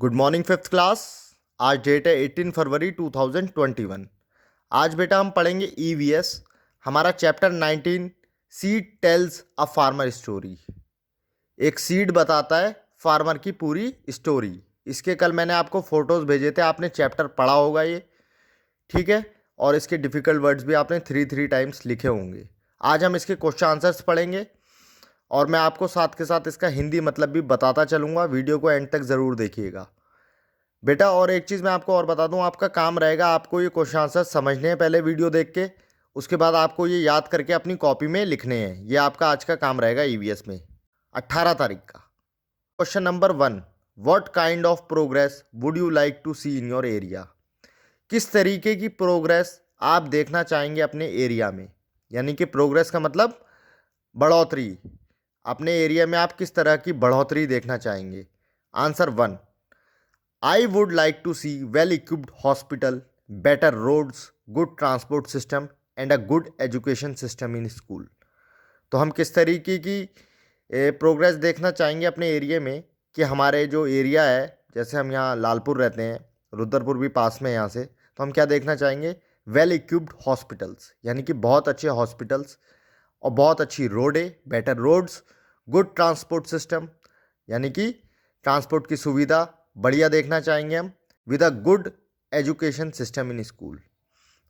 Good morning fifth class. आज date है 18 फरवरी 2021। आज बेटा हम पढ़ेंगे ईवीएस। हमारा chapter 19 seed tales a farmer story. एक सीड बताता है फार्मर की पूरी स्टोरी। इसके कल मैंने आपको फोटोज़ भेजे थे, आपने चैप्टर पढ़ा होगा ये, ठीक है। और इसके डिफ़िकल्ट वर्ड्स भी आपने थ्री टाइम्स लिखे होंगे। आज हम इसके क्वेश्चन आंसर्स पढ़ेंगे और मैं आपको साथ के साथ इसका हिंदी मतलब भी बताता चलूँगा। वीडियो को एंड तक ज़रूर देखिएगा बेटा। और एक चीज़ मैं आपको और बता दूं, आपका काम रहेगा, आपको ये क्वेश्चन आंसर समझने हैं पहले वीडियो देख के, उसके बाद आपको ये याद करके अपनी कॉपी में लिखने हैं। ये आपका आज का काम रहेगा ईवीएस में 18 तारीख का। Question number 1, what kind of progress would you like to see in your area. किस तरीके की प्रोग्रेस आप देखना चाहेंगे अपने एरिया में, यानी कि प्रोग्रेस का मतलब बढ़ोतरी। अपने एरिया में आप किस तरह की बढ़ोतरी देखना चाहेंगे। Answer 1, I would like to see well-equipped hospital, better roads, good transport system and a good education system in school। तो हम किस तरीके की प्रोग्रेस देखना चाहेंगे अपने एरिया में कि हमारे जो एरिया है, जैसे हम यहाँ लालपुर रहते हैं, रुद्रपुर भी पास में यहाँ से, तो हम क्या देखना चाहेंगे, वेल इक्विप्ड हॉस्पिटल्स, यानी कि बहुत अच्छे हॉस्पिटल्स और बहुत अच्छी रोडें, better roads, good transport system, यानी कि ट्रांसपोर्ट की सुविधा बढ़िया देखना चाहेंगे हम, with a good education system in school,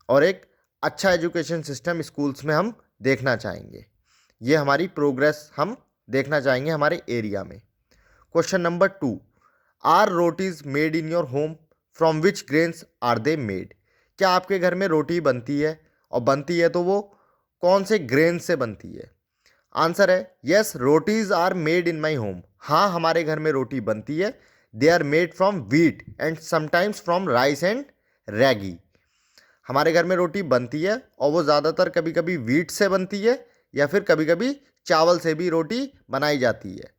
और एक अच्छा एजुकेशन सिस्टम स्कूल्स में हम देखना चाहेंगे। ये हमारी प्रोग्रेस हम देखना चाहेंगे हमारे एरिया में। Question number 2, are rotis made in your home, from which grains are they made. क्या आपके घर में रोटी बनती है, और बनती है तो वो कौन से ग्रेन से बनती है। आंसर है yes, rotis are made in my home. हाँ, हमारे घर में रोटी बनती है। They are made from wheat and sometimes from rice and ragi. हमारे घर में रोटी बनती है और वो ज़्यादातर कभी कभी व्हीट से बनती है या फिर कभी कभी चावल से भी रोटी बनाई जाती है।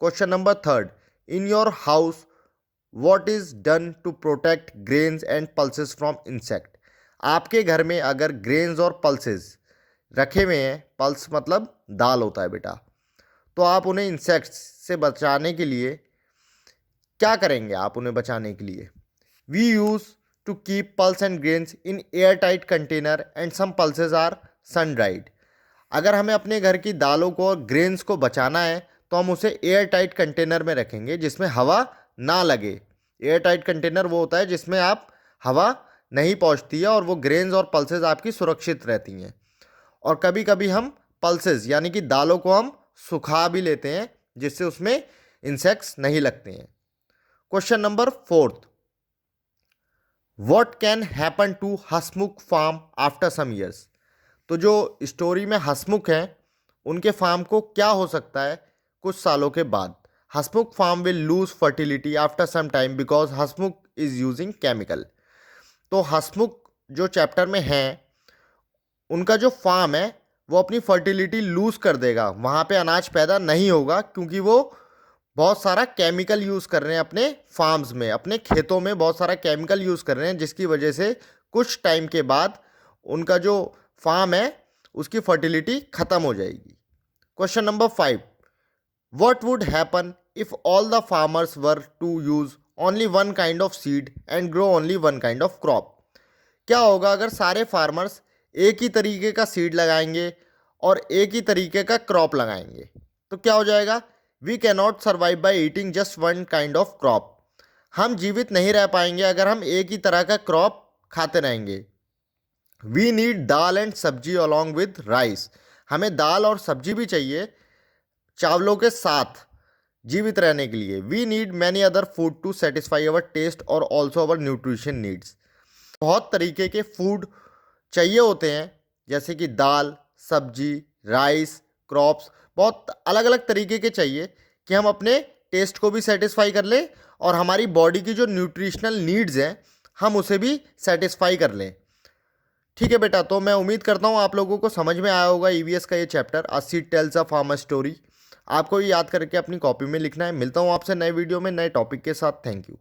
Question number 3, in your house what is done to protect grains and pulses from insect. आपके घर में अगर ग्रेन्स और पल्सेस रखे हुए हैं, पल्स मतलब दाल होता है बेटा, तो आप उन्हें इंसेक्ट्स से बचाने के लिए क्या करेंगे। आप उन्हें बचाने के लिए we use to keep pulse and grains in air tight container and some pulses are sun dried. अगर हमें अपने घर की दालों को और ग्रेन्स को बचाना है तो हम उसे एयर टाइट कंटेनर में रखेंगे जिसमें हवा ना लगे। एयर टाइट कंटेनर वो होता है जिसमें आप हवा नहीं पहुंचती है और वो ग्रेन्स और पल्सेज आपकी सुरक्षित रहती हैं। और कभी कभी हम पल्सेज यानी कि दालों को हम सुखा भी लेते हैं जिससे उसमें इंसेक्ट्स नहीं लगते हैं। Question number 4, what can happen to Hasmukh farm after some years. तो जो स्टोरी में हसमुख हैं उनके फार्म को क्या हो सकता है कुछ सालों के बाद। Hasmukh farm will lose fertility after some time because Hasmukh is using chemical. तो हसमुख जो चैप्टर में है उनका जो फार्म है वो अपनी फर्टिलिटी लूज कर देगा, वहाँ पे अनाज पैदा नहीं होगा क्योंकि वो बहुत सारा केमिकल यूज़ कर रहे हैं अपने फार्म्स में, अपने खेतों में बहुत सारा केमिकल यूज़ कर रहे हैं, जिसकी वजह से कुछ टाइम के बाद उनका जो फार्म है उसकी फर्टिलिटी ख़त्म हो जाएगी। Question number 5, what would happen if all the farmers were to use only one kind of seed and grow only one kind of crop. क्या होगा अगर सारे फार्मर्स एक ही तरीके का सीड लगाएंगे और एक ही तरीके का क्रॉप लगाएंगे, तो क्या हो जाएगा, we cannot survive by eating just one kind of crop. हम जीवित नहीं रह पाएंगे अगर हम एक ही तरह का क्रॉप खाते रहेंगे। वी नीड दाल एंड सब्जी अलॉन्ग विद राइस। हमें दाल और सब्जी भी चाहिए चावलों के साथ जीवित रहने के लिए। We need many other food to satisfy our taste और ऑल्सो अवर न्यूट्रिशन नीड्स। बहुत तरीके के फूड चाहिए होते हैं, जैसे कि दाल, सब्जी, राइस, क्रॉप्स, बहुत अलग अलग तरीके के चाहिए कि हम अपने टेस्ट को भी सेटिस्फाई कर लें और हमारी बॉडी की जो न्यूट्रिशनल नीड्स हैं हम उसे भी सेटिस्फाई कर लें। ठीक है बेटा, तो मैं उम्मीद करता हूँ आप लोगों को समझ में आया होगा ईवीएस का ये chapter a seed tales a farmer story. आपको ये याद करके अपनी कॉपी में लिखना है। मिलता हूँ आपसे नए वीडियो में नए टॉपिक के साथ। Thank you.